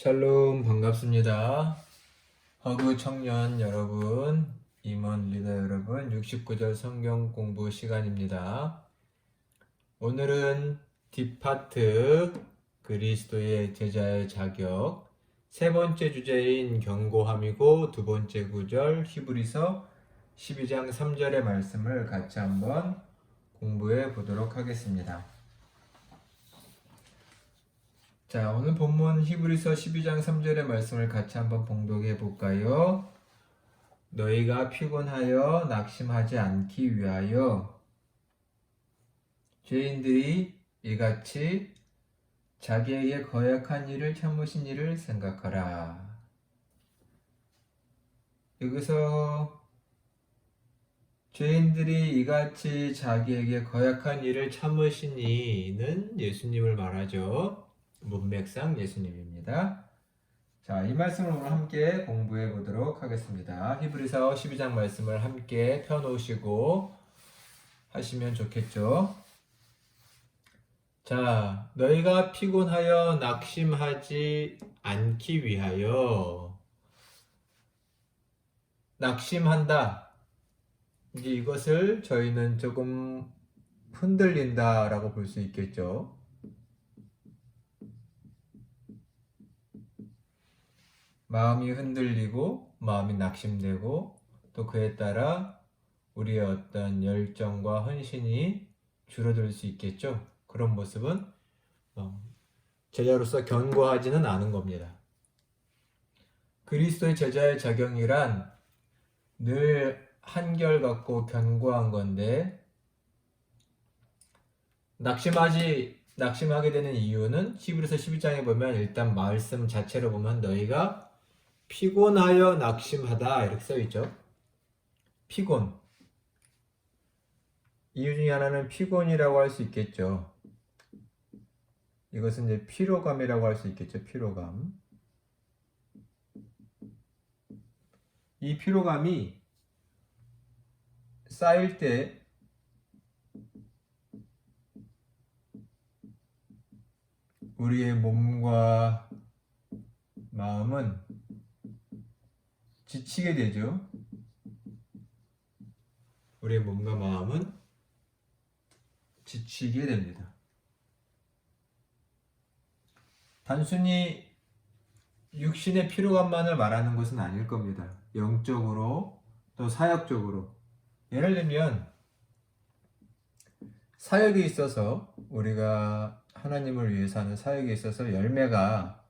샬롬 반갑습니다. 허그 청년 여러분, 임원 리더 여러분, 69절 성경 공부 시간입니다. 오늘은 뒷파트 그리스도의 제자의 자격 세 번째 주제인 경고함이고 두 번째 구절 히브리서 12장 3절의 말씀을 같이 한번 공부해 보도록 하겠습니다. 자, 오늘 본문 히브리서 12장 3절의 말씀을 같이 한번 봉독해 볼까요? 너희가 피곤하여 낙심하지 않기 위하여 죄인들이 이같이 자기에게 거역한 일을 참으신 일을 생각하라. 여기서 죄인들이 이같이 자기에게 거역한 일을 참으신 이는 예수님을 말하죠. 문맥상 예수님입니다. 자, 이 말씀을 오늘 함께 공부해 보도록 하겠습니다. 히브리서 12장 말씀을 함께 펴놓으시고 하시면 좋겠죠. 자, 너희가 피곤하여 낙심하지 않기 위하여 낙심한다. 이제 이것을 저희는 조금 흔들린다라고 볼 수 있겠죠. 마음이 흔들리고 마음이 낙심되고 또 그에 따라 우리의 어떤 열정과 헌신이 줄어들 수 있겠죠. 그런 모습은 제자로서 견고하지는 않은 겁니다. 그리스도의 제자의 자격이란 늘 한결같고 견고한 건데 낙심하게 되는 이유는 히브리서 12장에 보면 일단 말씀 자체로 보면 너희가 피곤하여 낙심하다 이렇게 써있죠. 피곤. 이유 중에 하나는 피곤이라고 할 수 있겠죠. 이것은 이제 피로감이라고 할 수 있겠죠. 피로감. 이 피로감이 쌓일 때 우리의 몸과 마음은 지치게 되죠. 우리의 몸과 마음은 지치게 됩니다. 단순히 육신의 피로감만을 말하는 것은 아닐 겁니다. 영적으로 또 사역적으로. 예를 들면 사역에 있어서 우리가 하나님을 위해서 하는 사역에 있어서 열매가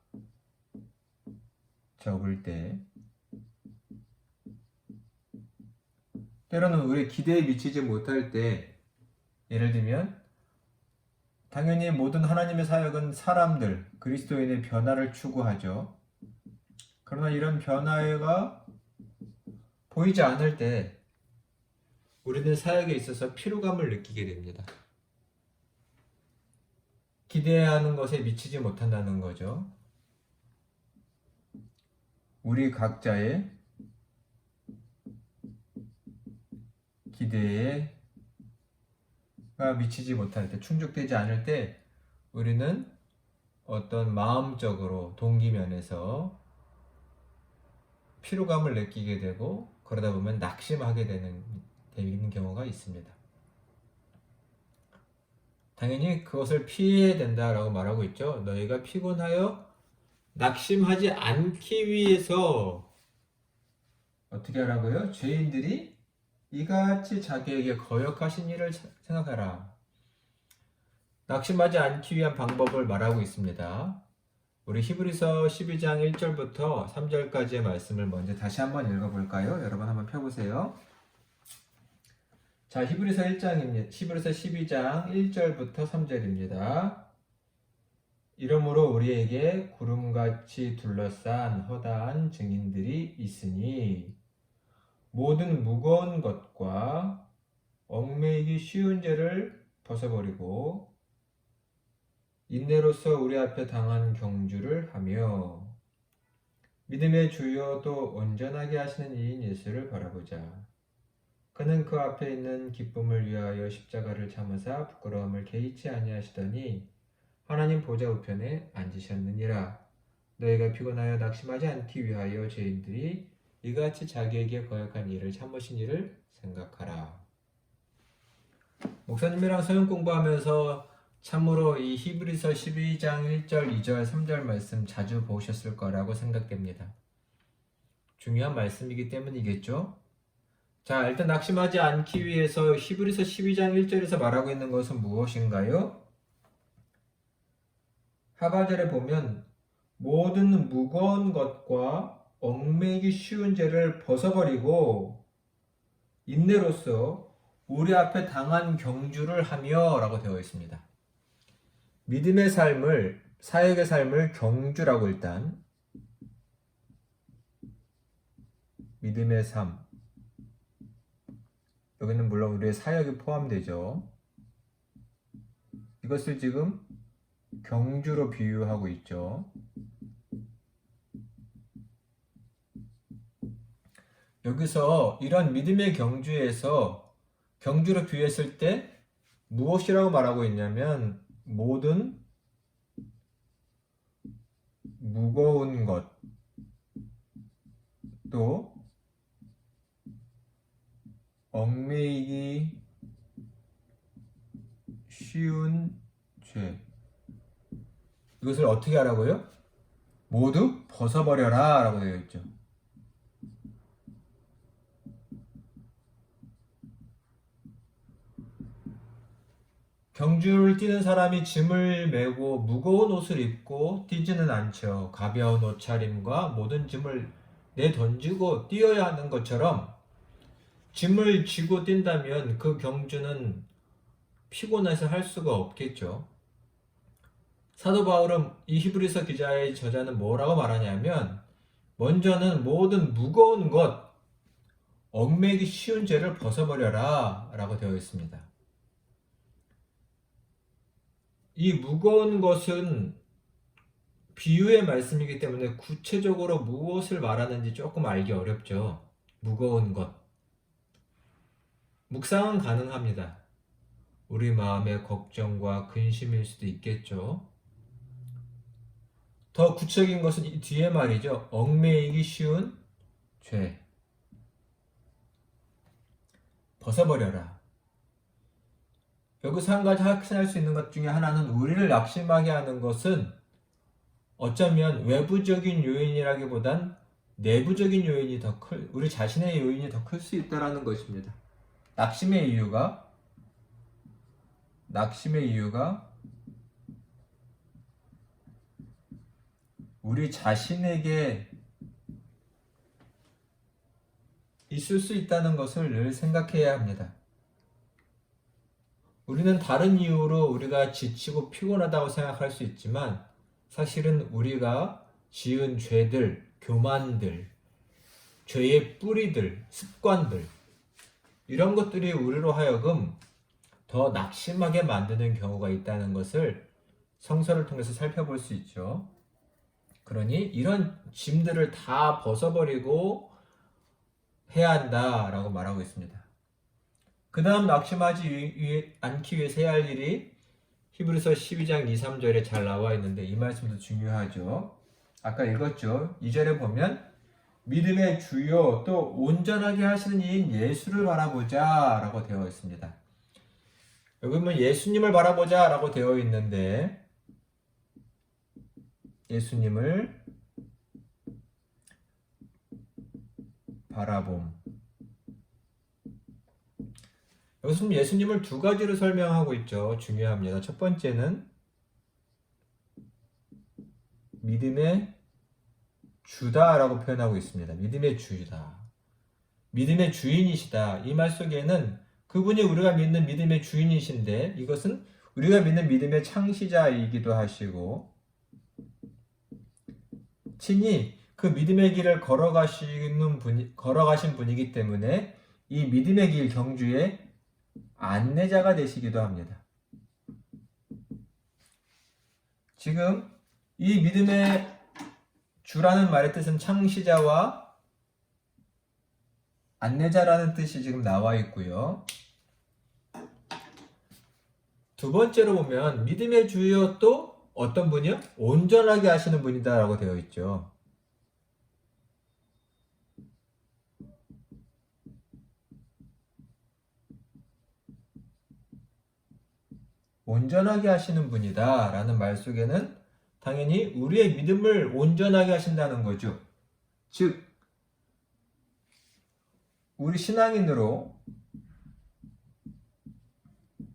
적을 때 때로는 우리 기대에 미치지 못할 때 예를 들면 당연히 모든 하나님의 사역은 사람들, 그리스도인의 변화를 추구하죠. 그러나 이런 변화가 보이지 않을 때 우리는 사역에 있어서 피로감을 느끼게 됩니다. 기대하는 것에 미치지 못한다는 거죠. 우리 각자의 기대가 미치지 못할 때, 충족되지 않을 때 우리는 어떤 마음적으로 동기면에서 피로감을 느끼게 되고 그러다 보면 낙심하게 되는 경우가 있습니다. 당연히 그것을 피해야 된다라고 말하고 있죠. 너희가 피곤하여 낙심하지 않기 위해서 어떻게 하라고요? 죄인들이 이같이 자기에게 거역하신 일을 생각하라. 낙심하지 않기 위한 방법을 말하고 있습니다. 우리 히브리서 12장 1절부터 3절까지의 말씀을 먼저 다시 한번 읽어볼까요? 여러분 한번 펴보세요. 자, 히브리서 12장 1절부터 3절입니다. 이러므로 우리에게 구름같이 둘러싼 허다한 증인들이 있으니 모든 무거운 것과 얽매이기 쉬운 죄를 벗어버리고 인내로서 우리 앞에 당한 경주를 하며 믿음의 주여 또 온전하게 하시는 이인 예수를 바라보자. 그는 그 앞에 있는 기쁨을 위하여 십자가를 참으사 부끄러움을 개의치 아니하시더니 하나님 보좌 우편에 앉으셨느니라. 너희가 피곤하여 낙심하지 않기 위하여 죄인들이 이같이 자기에게 거역한 일을 참으신 일을 생각하라. 목사님이랑 서영 공부하면서 참으로 이 히브리서 12장 1절, 2절, 3절 말씀 자주 보셨을 거라고 생각됩니다. 중요한 말씀이기 때문이겠죠? 자, 일단 낙심하지 않기 위해서 히브리서 12장 1절에서 말하고 있는 것은 무엇인가요? 하반절에 보면 모든 무거운 것과 얽매이기 쉬운 죄를 벗어버리고 인내로써 우리 앞에 당한 경주를 하며 라고 되어 있습니다. 믿음의 삶을, 사역의 삶을 경주라고 일단 믿음의 삶, 여기는 물론 우리의 사역이 포함되죠. 이것을 지금 경주로 비유하고 있죠. 여기서 이런 믿음의 경주에서 경주로 비유했을 때 무엇이라고 말하고 있냐면 모든 무거운 것, 또 얽매이기 쉬운 죄, 이것을 어떻게 하라고요? 모두 벗어버려라 라고 되어 있죠. 경주를 뛰는 사람이 짐을 메고 무거운 옷을 입고 뛰지는 않죠. 가벼운 옷차림과 모든 짐을 내던지고 뛰어야 하는 것처럼 짐을 지고 뛴다면 그 경주는 피곤해서 할 수가 없겠죠. 사도 바울은 이 히브리서 기자의 저자는 뭐라고 말하냐면 먼저는 모든 무거운 것, 얽매이기 쉬운 죄를 벗어버려라 라고 되어 있습니다. 이 무거운 것은 비유의 말씀이기 때문에 구체적으로 무엇을 말하는지 조금 알기 어렵죠. 무거운 것. 묵상은 가능합니다. 우리 마음의 걱정과 근심일 수도 있겠죠. 더 구체적인 것은 이 뒤에 말이죠. 얽매이기 쉬운 죄. 벗어버려라. 여기서 한 가지 확신할 수 있는 것 중에 하나는 우리를 낙심하게 하는 것은 어쩌면 외부적인 요인이라기보단 내부적인 요인이 더 우리 자신의 요인이 더 클 수 있다는 것입니다. 낙심의 이유가 우리 자신에게 있을 수 있다는 것을 늘 생각해야 합니다. 우리는 다른 이유로 우리가 지치고 피곤하다고 생각할 수 있지만 사실은 우리가 지은 죄들, 교만들, 죄의 뿌리들, 습관들 이런 것들이 우리로 하여금 더 낙심하게 만드는 경우가 있다는 것을 성서를 통해서 살펴볼 수 있죠. 그러니 이런 짐들을 다 벗어버리고 해야 한다라고 말하고 있습니다. 그 다음 낙심하지 않기 위해서 해야 할 일이 히브리서 12장 2, 3절에 잘 나와 있는데 이 말씀도 중요하죠. 아까 읽었죠. 2절에 보면 믿음의 주요 또 온전하게 하시는 이인 예수를 바라보자 라고 되어 있습니다. 여기 보면 예수님을 바라보자 라고 되어 있는데 예수님을 바라봄. 여기서 예수님을 두 가지로 설명하고 있죠. 중요합니다. 첫 번째는 믿음의 주다라고 표현하고 있습니다. 믿음의 주다. 믿음의 주인이시다. 이 말 속에는 그분이 우리가 믿는 믿음의 주인이신데 이것은 우리가 믿는 믿음의 창시자이기도 하시고 친히 그 믿음의 길을 걸어가신 분이기 때문에 이 믿음의 길 경주의 안내자가 되시기도 합니다. 지금 이 믿음의 주라는 말의 뜻은 창시자와 안내자라는 뜻이 지금 나와 있고요. 두 번째로 보면 믿음의 주여 또 어떤 분이요? 온전하게 하시는 분이다 라고 되어 있죠. 온전하게 하시는 분이다 라는 말 속에는 당연히 우리의 믿음을 온전하게 하신다는 거죠. 즉, 우리 신앙인으로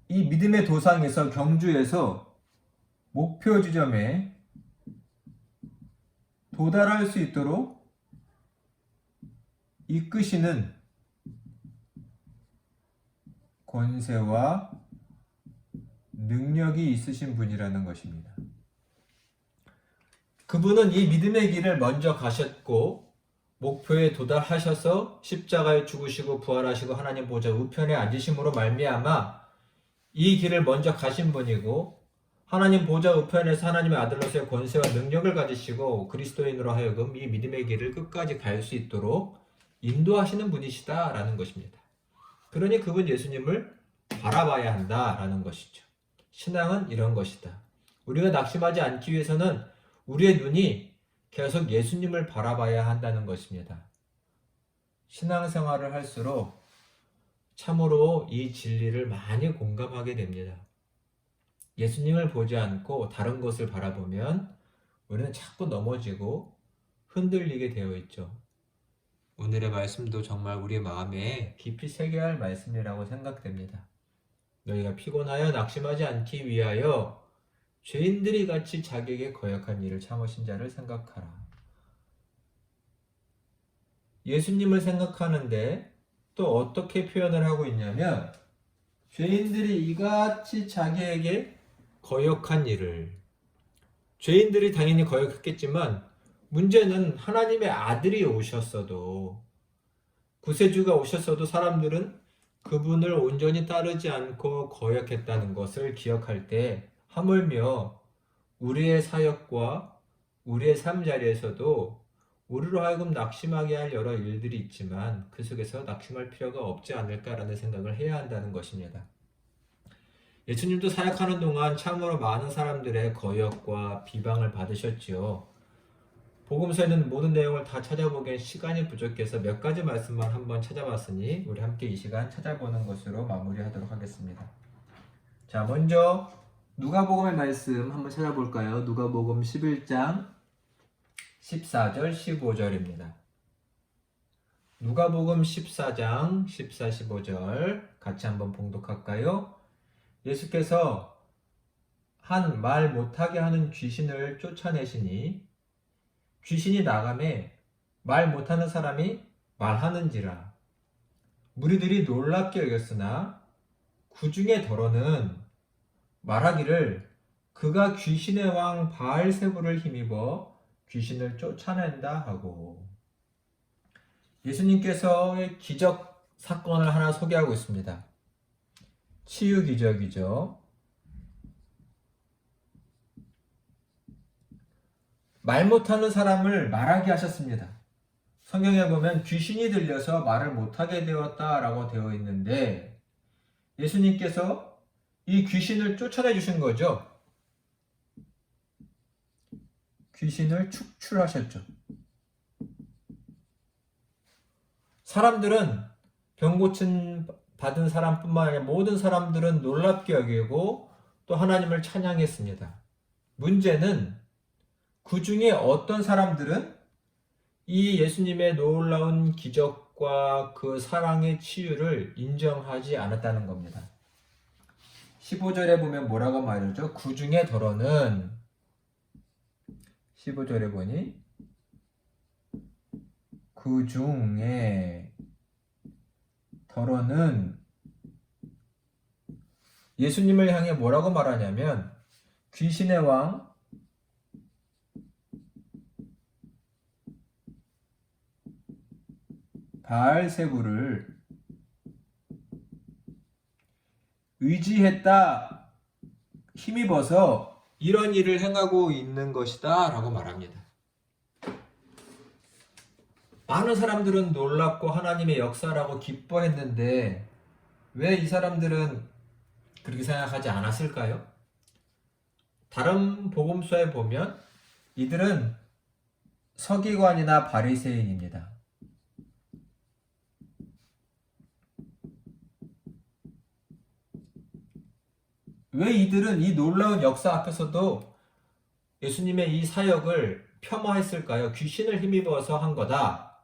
이 믿음의 도상에서 경주에서 목표 지점에 도달할 수 있도록 이끄시는 권세와 능력이 있으신 분이라는 것입니다. 그분은 이 믿음의 길을 먼저 가셨고 목표에 도달하셔서 십자가에 죽으시고 부활하시고 하나님 보좌 우편에 앉으심으로 말미암아 이 길을 먼저 가신 분이고 하나님 보좌 우편에서 하나님의 아들로서의 권세와 능력을 가지시고 그리스도인으로 하여금 이 믿음의 길을 끝까지 갈 수 있도록 인도하시는 분이시다라는 것입니다. 그러니 그분 예수님을 바라봐야 한다라는 것이죠. 신앙은 이런 것이다. 우리가 낙심하지 않기 위해서는 우리의 눈이 계속 예수님을 바라봐야 한다는 것입니다. 신앙생활을 할수록 참으로 이 진리를 많이 공감하게 됩니다. 예수님을 보지 않고 다른 것을 바라보면 우리는 자꾸 넘어지고 흔들리게 되어 있죠. 오늘의 말씀도 정말 우리의 마음에 깊이 새겨야 할 말씀이라고 생각됩니다. 너희가 피곤하여 낙심하지 않기 위하여 죄인들이 같이 자기에게 거역한 일을 참으신 자를 생각하라. 예수님을 생각하는데 또 어떻게 표현을 하고 있냐면 죄인들이 이같이 자기에게 거역한 일을, 죄인들이 당연히 거역했겠지만 문제는 하나님의 아들이 오셨어도, 구세주가 오셨어도 사람들은 그분을 온전히 따르지 않고 거역했다는 것을 기억할 때 하물며 우리의 사역과 우리의 삶 자리에서도 우리로 하여금 낙심하게 할 여러 일들이 있지만 그 속에서 낙심할 필요가 없지 않을까라는 생각을 해야 한다는 것입니다. 예수님도 사역하는 동안 참으로 많은 사람들의 거역과 비방을 받으셨지요. 복음서에 있는 모든 내용을 다 찾아보기엔 시간이 부족해서 몇 가지 말씀만 한번 찾아봤으니 우리 함께 이 시간 찾아보는 것으로 마무리하도록 하겠습니다. 자, 먼저 누가복음의 말씀 한번 찾아볼까요? 누가복음 11장 14절 15절입니다. 누가복음 14장 14, 15절 같이 한번 봉독할까요? 예수께서 한 말 못하게 하는 귀신을 쫓아내시니 귀신이 나가매 말 못하는 사람이 말하는지라. 무리들이 놀랍게 여겼으나 그 중에 더러는 말하기를 그가 귀신의 왕 바알세불을 힘입어 귀신을 쫓아낸다 하고. 예수님께서의 기적 사건을 하나 소개하고 있습니다. 치유 기적이죠. 말 못하는 사람을 말하게 하셨습니다. 성경에 보면 귀신이 들려서 말을 못하게 되었다라고 되어 있는데 예수님께서 이 귀신을 쫓아내 주신 거죠. 귀신을 축출하셨죠. 사람들은 병 고침 받은 사람뿐만 아니라 모든 사람들은 놀랍게 여기고 또 하나님을 찬양했습니다. 문제는 그 중에 어떤 사람들은 이 예수님의 놀라운 기적과 그 사랑의 치유를 인정하지 않았다는 겁니다. 15절에 보면 뭐라고 말하죠? 그 중에 더러는 15절에 보니 그 중에 더러는 예수님을 향해 뭐라고 말하냐면 귀신의 왕 바알세불을 의지했다, 힘입어서 이런 일을 행하고 있는 것이다 라고 말합니다. 많은 사람들은 놀랍고 하나님의 역사라고 기뻐했는데 왜 이 사람들은 그렇게 생각하지 않았을까요? 다른 복음서에 보면 이들은 서기관이나 바리새인입니다. 왜 이들은 이 놀라운 역사 앞에서도 예수님의 이 사역을 폄하했을까요? 귀신을 힘입어서 한 거다.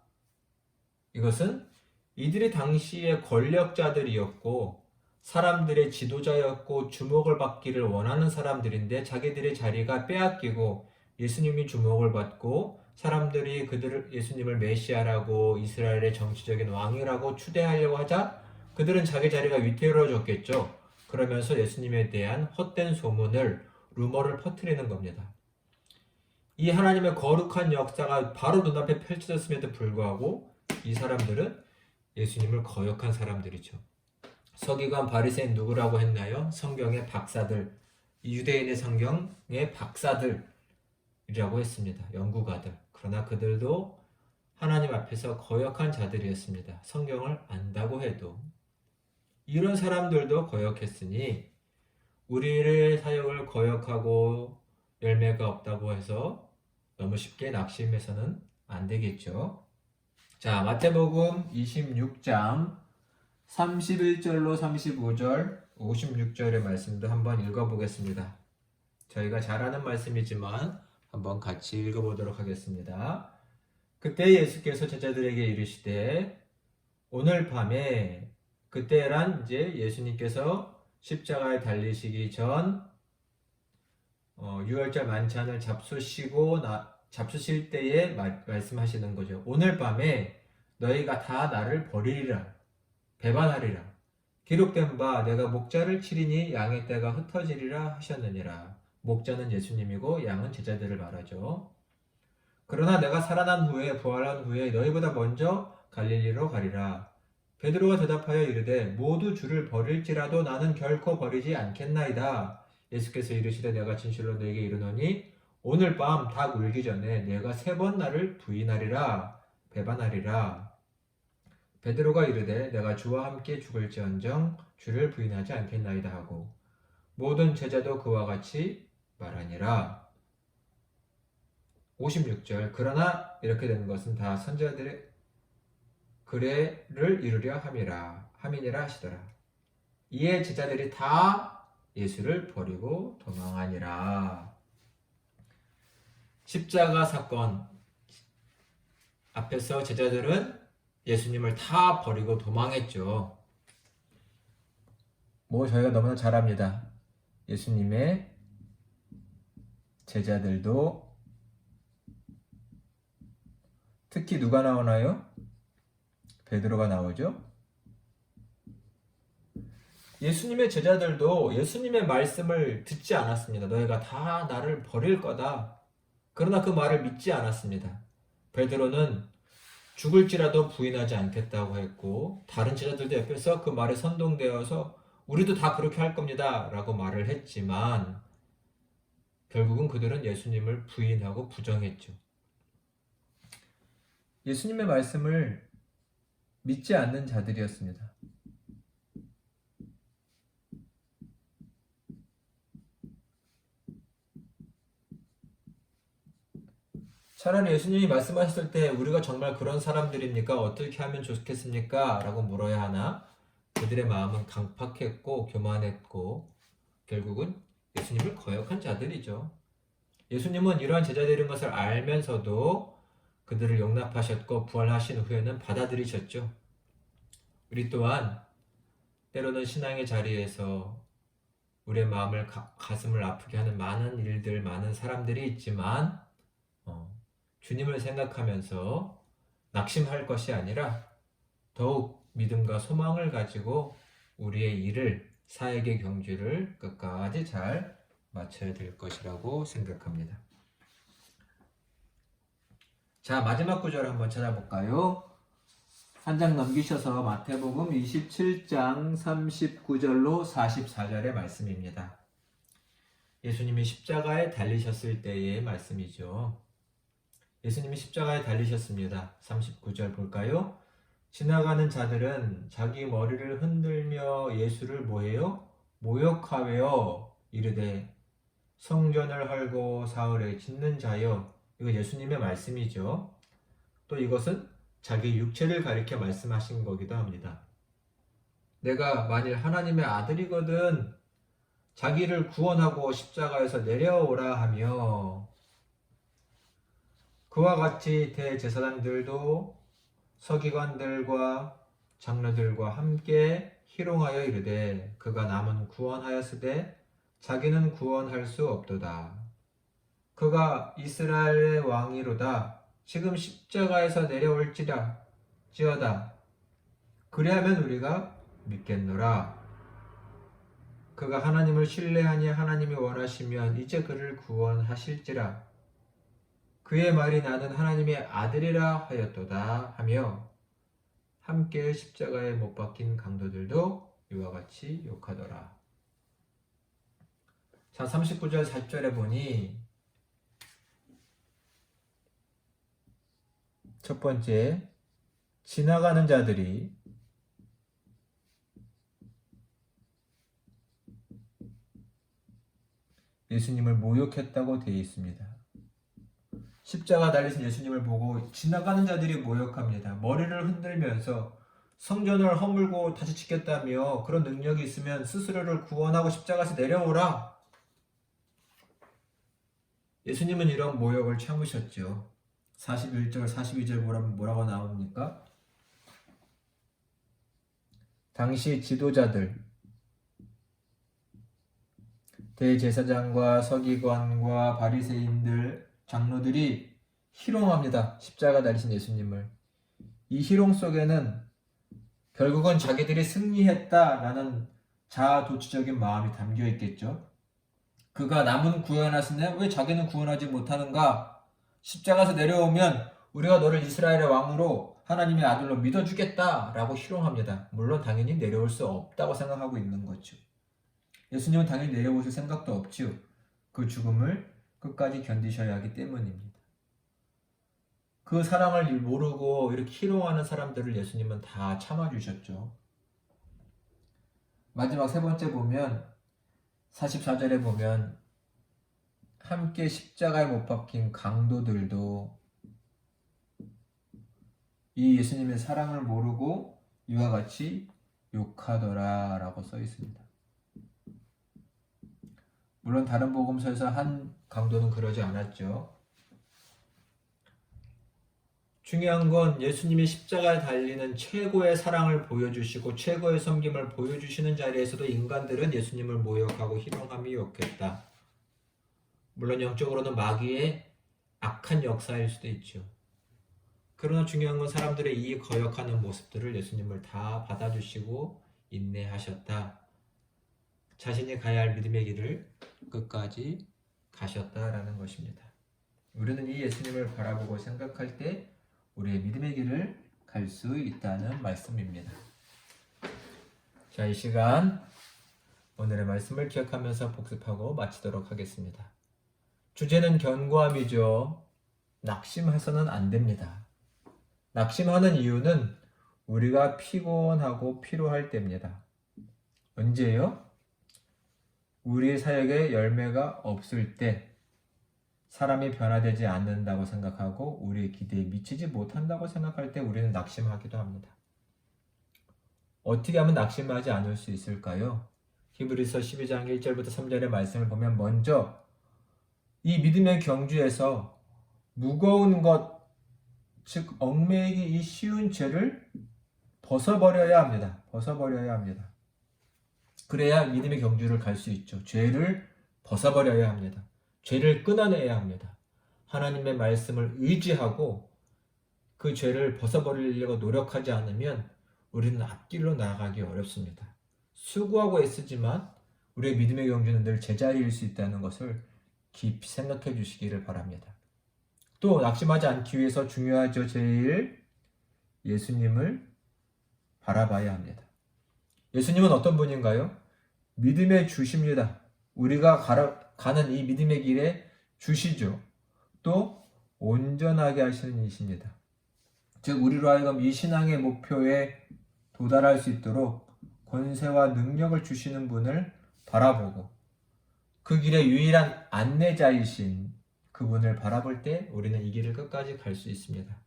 이것은 이들이 당시의 권력자들이었고 사람들의 지도자였고 주목을 받기를 원하는 사람들인데 자기들의 자리가 빼앗기고 예수님이 주목을 받고 사람들이 예수님을 메시아라고 이스라엘의 정치적인 왕이라고 추대하려고 하자 그들은 자기 자리가 위태로워졌겠죠. 그러면서 예수님에 대한 헛된 소문을 루머를 퍼뜨리는 겁니다. 이 하나님의 거룩한 역사가 바로 눈앞에 펼쳐졌음에도 불구하고 이 사람들은 예수님을 거역한 사람들이죠. 서기관 바리새인 누구라고 했나요? 성경의 박사들, 유대인의 성경의 박사들이라고 했습니다. 연구가들. 그러나 그들도 하나님 앞에서 거역한 자들이었습니다. 성경을 안다고 해도. 이런 사람들도 거역했으니 우리의 사역을 거역하고 열매가 없다고 해서 너무 쉽게 낙심해서는 안 되겠죠. 자, 마태복음 26장 31절로 35절, 56절의 말씀도 한번 읽어보겠습니다. 저희가 잘 아는 말씀이지만 한번 같이 읽어보도록 하겠습니다. 그때 예수께서 제자들에게 이르시되 오늘 밤에 그때란 이제 예수님께서 십자가에 달리시기 전 유월절 만찬을 잡수실 때에 말씀하시는 거죠. 오늘 밤에 너희가 다 나를 버리리라. 배반하리라. 기록된 바 내가 목자를 치리니 양의 떼가 흩어지리라 하셨느니라. 목자는 예수님이고 양은 제자들을 말하죠. 그러나 내가 살아난 후에 부활한 후에 너희보다 먼저 갈릴리로 가리라. 베드로가 대답하여 이르되 모두 주를 버릴지라도 나는 결코 버리지 않겠나이다. 예수께서 이르시되 내가 진실로 너에게 이르노니 오늘 밤 닭 울기 전에 내가 3번 나를 부인하리라. 배반하리라. 베드로가 이르되 내가 주와 함께 죽을지언정 주를 부인하지 않겠나이다 하고 모든 제자도 그와 같이 말하니라. 56절 그러나 이렇게 되는 것은 다 선지자들의 글을 이루려 함이니라 하시더라. 이에 제자들이 다 예수를 버리고 도망하니라. 십자가 사건 앞에서 제자들은 예수님을 다 버리고 도망했죠. 저희가 너무나 잘 압니다. 예수님의 제자들도 특히 누가 나오나요? 베드로가 나오죠. 예수님의 제자들도 예수님의 말씀을 듣지 않았습니다. 너희가 다 나를 버릴 거다. 그러나 그 말을 믿지 않았습니다. 베드로는 죽을지라도 부인하지 않겠다고 했고 다른 제자들도 옆에서 그 말에 선동되어서 우리도 다 그렇게 할 겁니다 라고 말을 했지만 결국은 그들은 예수님을 부인하고 부정했죠. 예수님의 말씀을 믿지 않는 자들이었습니다. 차라리 예수님이 말씀하셨을 때 우리가 정말 그런 사람들입니까? 어떻게 하면 좋겠습니까? 라고 물어야 하나? 그들의 마음은 강팍했고 교만했고 결국은 예수님을 거역한 자들이죠. 예수님은 이러한 제자들인 것을 알면서도 그들을 용납하셨고 부활하신 후에는 받아들이셨죠. 우리 또한 때로는 신앙의 자리에서 우리의 마음을 가슴을 아프게 하는 많은 일들, 많은 사람들이 있지만 주님을 생각하면서 낙심할 것이 아니라 더욱 믿음과 소망을 가지고 우리의 일을, 사역의 경주를 끝까지 잘 마쳐야 될 것이라고 생각합니다. 자, 마지막 구절 한번 찾아볼까요? 한 장 넘기셔서 마태복음 27장 39절로 44절의 말씀입니다. 예수님이 십자가에 달리셨을 때의 말씀이죠. 예수님이 십자가에 달리셨습니다. 39절 볼까요? 지나가는 자들은 자기 머리를 흔들며 예수를 뭐해요? 모욕하며 이르되 성전을 헐고 사흘에 짓는 자여. 이거 예수님의 말씀이죠. 또 이것은 자기 육체를 가리켜 말씀하신 거기도 합니다. 내가 만일 하나님의 아들이거든 자기를 구원하고 십자가에서 내려오라 하며, 그와 같이 대제사장들도 서기관들과 장로들과 함께 희롱하여 이르되 그가 남은 구원하였으되 자기는 구원할 수 없도다. 그가 이스라엘의 왕이로다. 지금 십자가에서 내려올지라 지어다. 그리하면 우리가 믿겠노라. 그가 하나님을 신뢰하니 하나님이 원하시면 이제 그를 구원하실지라. 그의 말이 나는 하나님의 아들이라 하였도다 하며 함께 십자가에 못 박힌 강도들도 이와 같이 욕하더라. 자, 39절 40절에 보니 첫 번째, 지나가는 자들이 예수님을 모욕했다고 되어 있습니다. 십자가 달리신 예수님을 보고 지나가는 자들이 모욕합니다. 머리를 흔들면서 성전을 허물고 다시 짓겠다며 그런 능력이 있으면 스스로를 구원하고 십자가에서 내려오라. 예수님은 이런 모욕을 참으셨죠. 41절, 42절 보라면 뭐라고 나옵니까? 당시 지도자들, 대제사장과 서기관과 바리새인들, 장로들이 희롱합니다. 십자가 달리신 예수님을. 이 희롱 속에는 결국은 자기들이 승리했다라는 자아도취적인 마음이 담겨 있겠죠. 그가 남은 구원하시네 왜 자기는 구원하지 못하는가? 십자가에서 내려오면 우리가 너를 이스라엘의 왕으로 하나님의 아들로 믿어주겠다라고 희롱합니다. 물론 당연히 내려올 수 없다고 생각하고 있는 거죠. 예수님은 당연히 내려오실 생각도 없지요. 그 죽음을 끝까지 견디셔야 하기 때문입니다. 그 사랑을 모르고 이렇게 희롱하는 사람들을 예수님은 다 참아주셨죠. 마지막 세 번째 보면 44절에 보면 함께 십자가에 못 박힌 강도들도 이 예수님의 사랑을 모르고 이와 같이 욕하더라 라고 써 있습니다. 물론 다른 복음서에서 한 강도는 그러지 않았죠. 중요한 건 예수님이 십자가에 달리는 최고의 사랑을 보여주시고 최고의 섬김을 보여주시는 자리에서도 인간들은 예수님을 모욕하고 희롱하며 욕했다. 물론 영적으로는 마귀의 악한 역사일 수도 있죠. 그러나 중요한 건 사람들의 이 거역하는 모습들을 예수님을 다 받아주시고 인내하셨다. 자신이 가야 할 믿음의 길을 끝까지 가셨다라는 것입니다. 우리는 이 예수님을 바라보고 생각할 때 우리의 믿음의 길을 갈 수 있다는 말씀입니다. 자, 이 시간 오늘의 말씀을 기억하면서 복습하고 마치도록 하겠습니다. 주제는 견고함이죠. 낙심해서는 안 됩니다. 낙심하는 이유는 우리가 피곤하고 피로할 때입니다. 언제요? 우리의 사역에 열매가 없을 때, 사람이 변화되지 않는다고 생각하고 우리의 기대에 미치지 못한다고 생각할 때 우리는 낙심하기도 합니다. 어떻게 하면 낙심하지 않을 수 있을까요? 히브리서 12장 1절부터 3절의 말씀을 보면 먼저 이 믿음의 경주에서 무거운 것, 즉 얽매이기 쉬운 죄를 벗어버려야 합니다. 벗어버려야 합니다. 그래야 믿음의 경주를 갈 수 있죠. 죄를 벗어버려야 합니다. 죄를 끊어내야 합니다. 하나님의 말씀을 의지하고 그 죄를 벗어버리려고 노력하지 않으면 우리는 앞길로 나아가기 어렵습니다. 수고하고 애쓰지만 우리의 믿음의 경주는 늘 제자리일 수 있다는 것을 깊이 생각해 주시기를 바랍니다. 또 낙심하지 않기 위해서 중요하죠. 제일 예수님을 바라봐야 합니다. 예수님은 어떤 분인가요? 믿음의 주십니다. 우리가 가는 이 믿음의 길에 주시죠. 또 온전하게 하시는 이십니다. 즉 우리로 하여금 이 신앙의 목표에 도달할 수 있도록 권세와 능력을 주시는 분을 바라보고 그 길의 유일한 안내자이신 그분을 바라볼 때 우리는 이 길을 끝까지 갈 수 있습니다.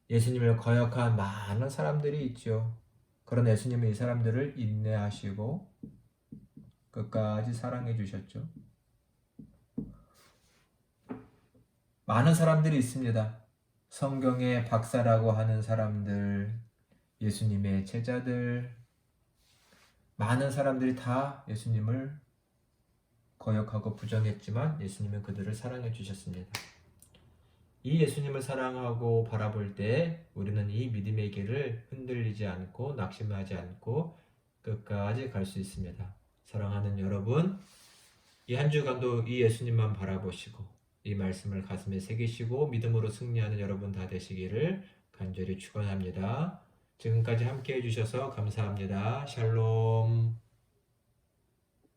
예수님을 거역한 많은 사람들이 있죠. 그런 예수님은 이 사람들을 인내하시고 끝까지 사랑해 주셨죠. 많은 사람들이 있습니다. 성경의 박사라고 하는 사람들, 예수님의 제자들, 많은 사람들이 다 예수님을 거역하고 부정했지만 예수님은 그들을 사랑해 주셨습니다. 이 예수님을 사랑하고 바라볼 때 우리는 이 믿음의 길을 흔들리지 않고 낙심하지 않고 끝까지 갈 수 있습니다. 사랑하는 여러분, 이 한 주간도 이 예수님만 바라보시고 이 말씀을 가슴에 새기시고 믿음으로 승리하는 여러분 다 되시기를 간절히 축원합니다. 지금까지 함께 해주셔서 감사합니다. 샬롬.